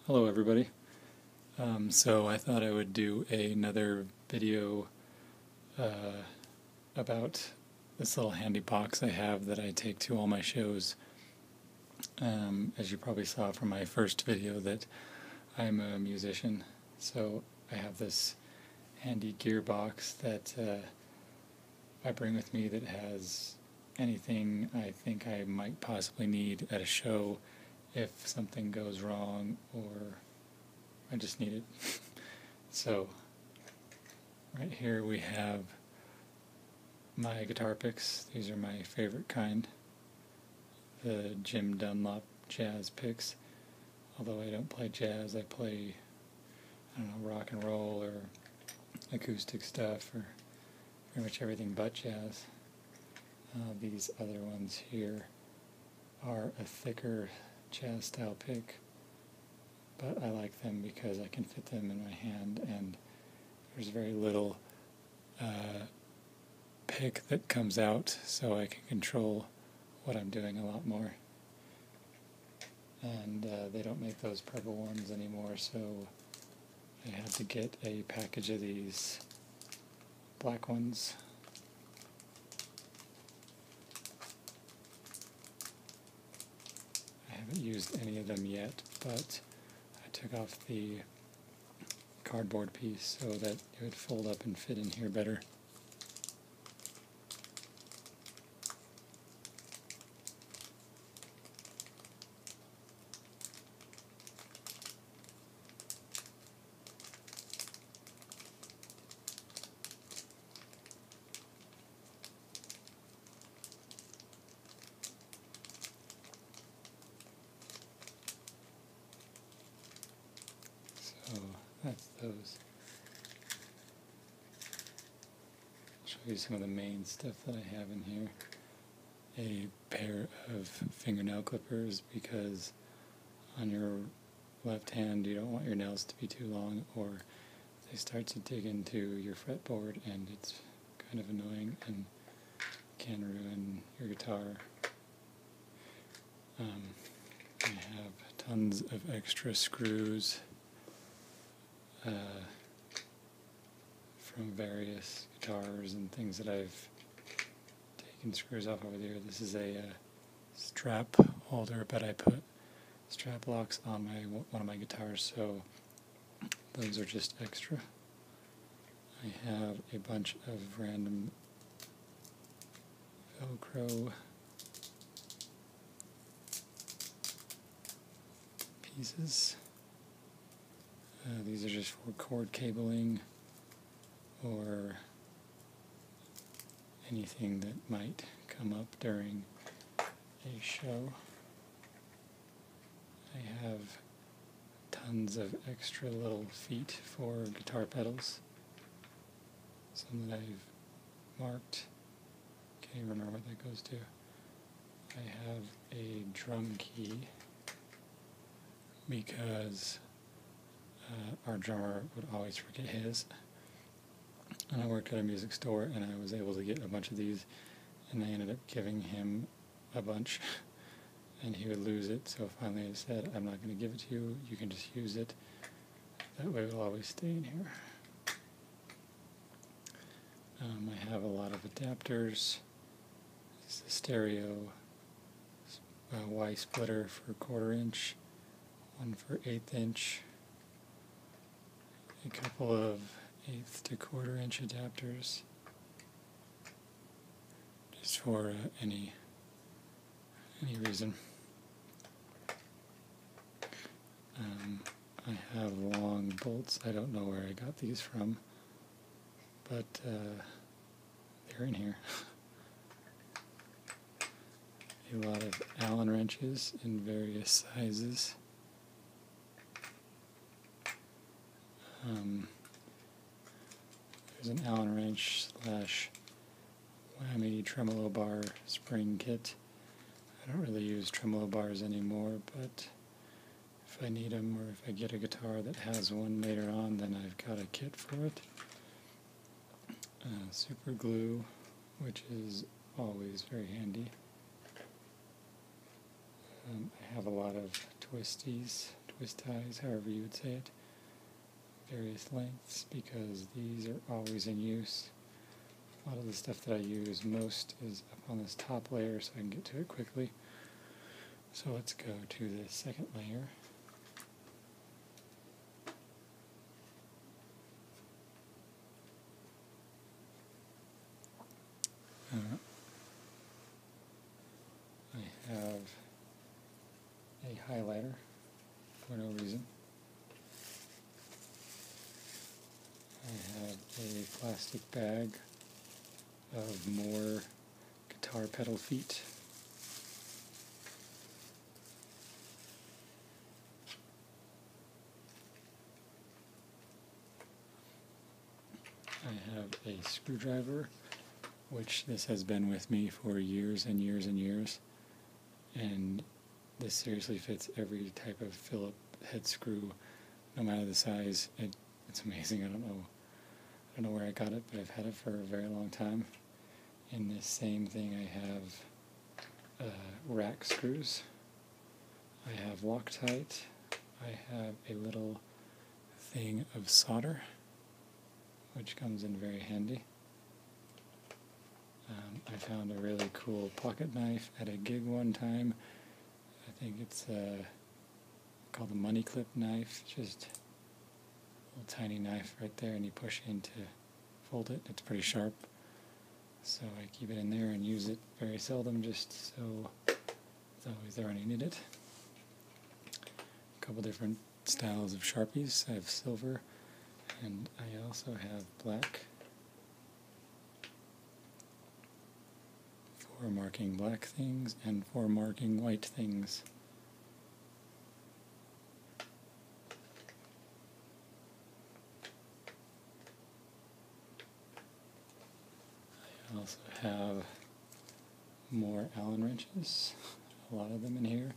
Hello everybody. So I thought I would do another video about this little handy box I have that I take to all my shows. As you probably saw from my first video that I'm a musician, so I have this handy gear box that I bring with me that has anything I think I might possibly need at a show if something goes wrong or I just need it. So right here we have my guitar picks. These are my favorite kind, the Jim Dunlop jazz picks. Although I don't play jazz, I play, I don't know, rock and roll or acoustic stuff or pretty much everything but jazz. These other ones here are a thicker jazz style pick, but I like them because I can fit them in my hand and there's very little pick that comes out, so I can control what I'm doing a lot more. And they don't make those purple ones anymore, so I had to get a package of these black ones. I haven't used any of them yet, but I took off the cardboard piece so that it would fold up and fit in here better. So that's those. I'll show you some of the main stuff that I have in here. A pair of fingernail clippers, because on your left hand you don't want your nails to be too long or they start to dig into your fretboard and it's kind of annoying and can ruin your guitar. I have tons of extra screws from various guitars and things that I've taken screws off over there. This is a strap holder, but I put strap locks on one of my guitars, so those are just extra. I have a bunch of random Velcro pieces. These are just for cord cabling or anything that might come up during a show. I have tons of extra little feet for guitar pedals. Some that I've marked. Can't even remember what that goes to. I have a drum key because our drummer would always forget his. And I worked at a music store and I was able to get a bunch of these, and I ended up giving him a bunch and he would lose it, so finally I said, I'm not going to give it to you, you can just use it. That way it will always stay in here. I have a lot of adapters. This is a stereo Y splitter for 1/4 inch, one for 1/8 inch, a couple of 1/8 to 1/4 inch adapters, just for any reason. I have long bolts. I don't know where I got these from, but they're in here. A lot of Allen wrenches in various sizes. There's an Allen wrench / whammy tremolo bar spring kit. I don't really use tremolo bars anymore, but if I need them or if I get a guitar that has one later on, then I've got a kit for it. Super glue, which is always very handy. I have a lot of twisty twist ties, however you would say it, various lengths, because these are always in use. A lot of the stuff that I use most is up on this top layer so I can get to it quickly. So let's go to the second layer. I have a highlighter for no reason. I have a plastic bag of more guitar pedal feet. I have a screwdriver, which this has been with me for years and years and years, and this seriously fits every type of Phillips head screw, no matter the size. It's amazing. I don't know where I got it, but I've had it for a very long time. In this same thing, I have rack screws. I have Loctite. I have a little thing of solder, which comes in very handy. I found a really cool pocket knife at a gig one time. I think it's called a money clip knife, just a little tiny knife right there, and you push in to fold it. It's pretty sharp, so I keep it in there and use it very seldom, just so it's always there when I need it. A couple different styles of Sharpies. I have silver, and I also have black for marking black things and for marking white things. I also have more Allen wrenches, a lot of them in here.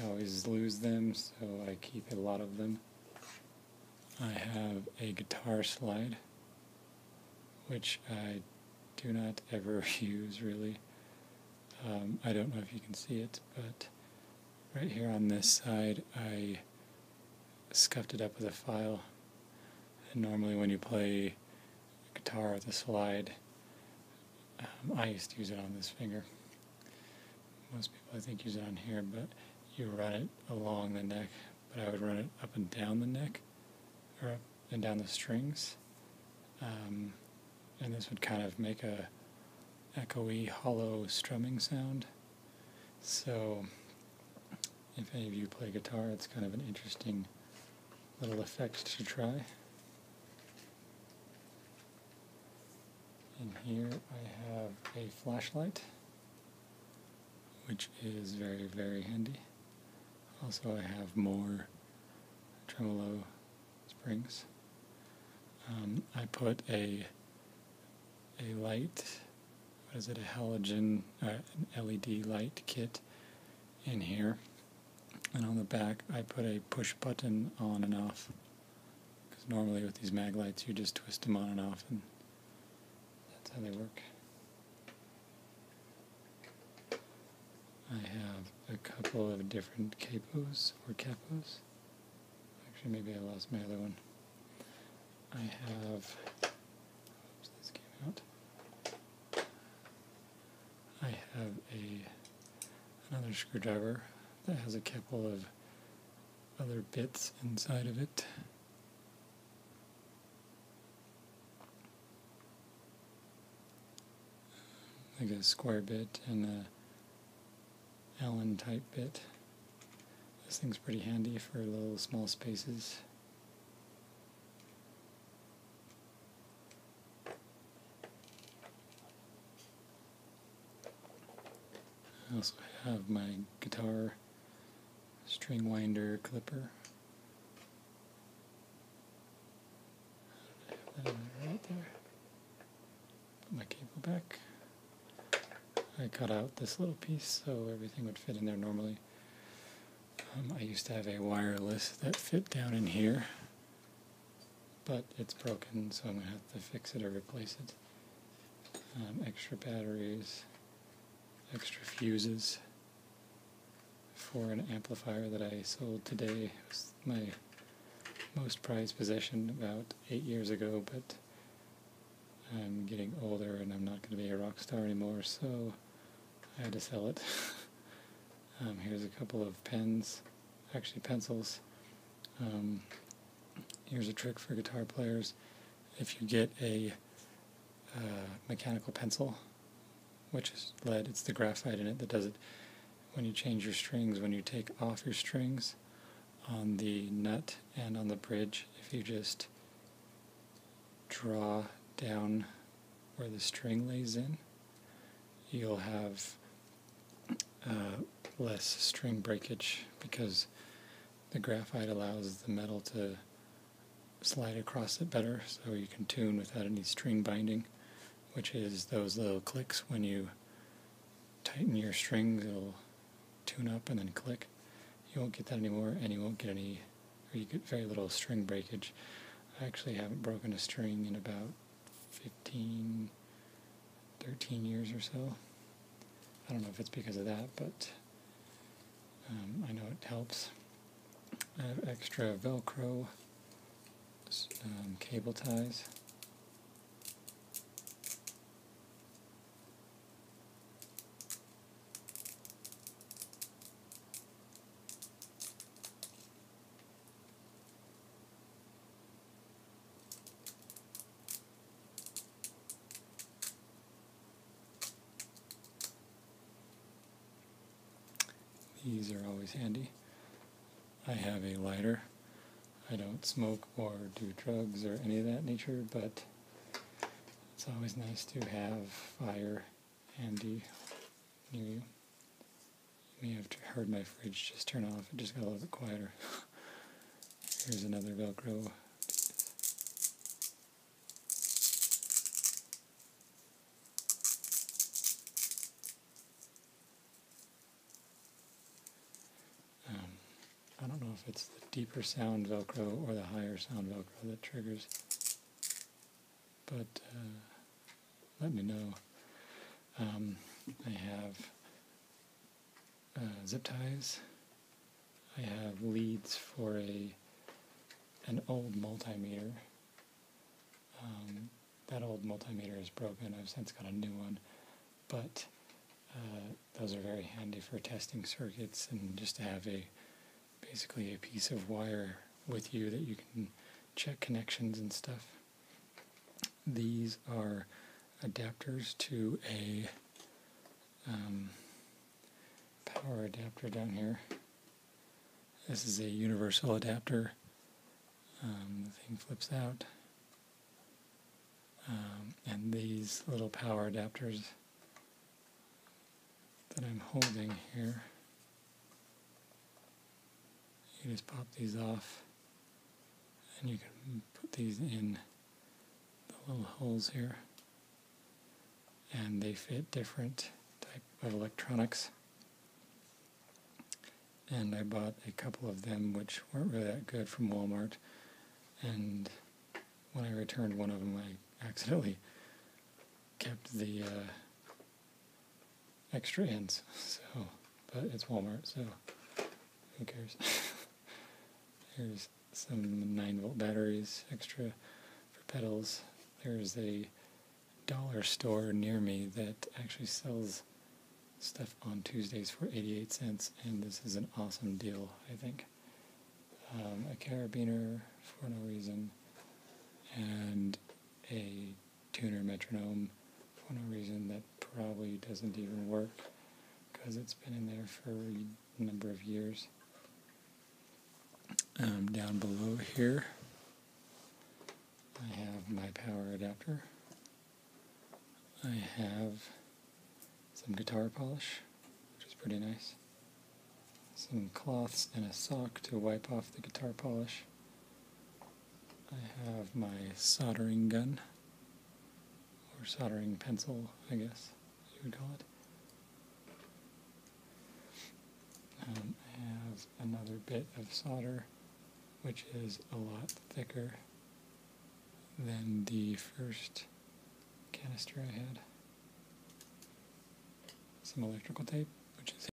I always lose them, so I keep a lot of them. I have a guitar slide, which I do not ever use really. I don't know if you can see it, but right here on this side I scuffed it up with a file. And normally when you play guitar with a slide, I used to use it on this finger. Most people I think use it on here, but you run it along the neck, but I would run it up and down the neck, or up and down the strings, and this would kind of make a echoey, hollow strumming sound. So if any of you play guitar, it's kind of an interesting little effect to try. In here I have a flashlight, which is very, very handy. Also I have more tremolo springs. I put a light, what is it, a halogen, an LED light kit in here. And on the back I put a push button on and off, because normally with these mag lights you just twist them on and off, and that's how they work. I have a couple of different capos or capos. Actually, maybe I lost my other one. I have, oops, this came out. I have another screwdriver that has a couple of other bits inside of it. Like a square bit and a Allen type bit. This thing's pretty handy for little small spaces. I also have my guitar string winder clipper. I have that right there. Put my cable back. I cut out this little piece so everything would fit in there normally. I used to have a wireless that fit down in here, but it's broken, so I'm going to have to fix it or replace it. Extra batteries, extra fuses, for an amplifier that I sold today. It was my most prized possession about 8 years ago, but I'm getting older and I'm not going to be a rock star anymore, so I had to sell it. Here's a couple of pens, actually pencils. Here's a trick for guitar players. If you get a mechanical pencil, which is lead, it's the graphite in it that does it. When you change your strings, when you take off your strings on the nut and on the bridge, if you just draw down where the string lays in, you'll have less string breakage, because the graphite allows the metal to slide across it better, so you can tune without any string binding, which is those little clicks when you tighten your strings. It'll tune up and then click. You won't get that anymore, and you won't get any, or you get very little string breakage. I actually haven't broken a string in about 13 years or so. I don't know if it's because of that, but I know it helps. I have extra Velcro cable ties. These are always handy. I have a lighter. I don't smoke or do drugs or any of that nature, but it's always nice to have fire handy near you. You may have heard my fridge just turn off. It just got a little bit quieter. Here's another Velcro. I don't know if it's the deeper sound Velcro or the higher sound Velcro that triggers, but let me know. I have zip ties. I have leads for an old multimeter. That old multimeter is broken. I've since got a new one, but those are very handy for testing circuits and just to have basically a piece of wire with you that you can check connections and stuff. These are adapters to a power adapter down here. This is a universal adapter. The thing flips out. And these little power adapters that I'm holding here, you just pop these off and you can put these in the little holes here, and they fit different type of electronics. And I bought a couple of them which weren't really that good from Walmart, and when I returned one of them I accidentally kept the extra ends, but it's Walmart, so who cares. Here's some 9-volt batteries, extra for pedals. There's a dollar store near me that actually sells stuff on Tuesdays for 88 cents, and this is an awesome deal, I think. A carabiner for no reason, and a tuner metronome for no reason that probably doesn't even work because it's been in there for a number of years. Down below here I have my power adapter. I have some guitar polish, which is pretty nice. Some cloths and a sock to wipe off the guitar polish. I have my soldering gun, or soldering pencil, I guess you would call it. I have another bit of solder, which is a lot thicker than the first canister I had. Some electrical tape, which is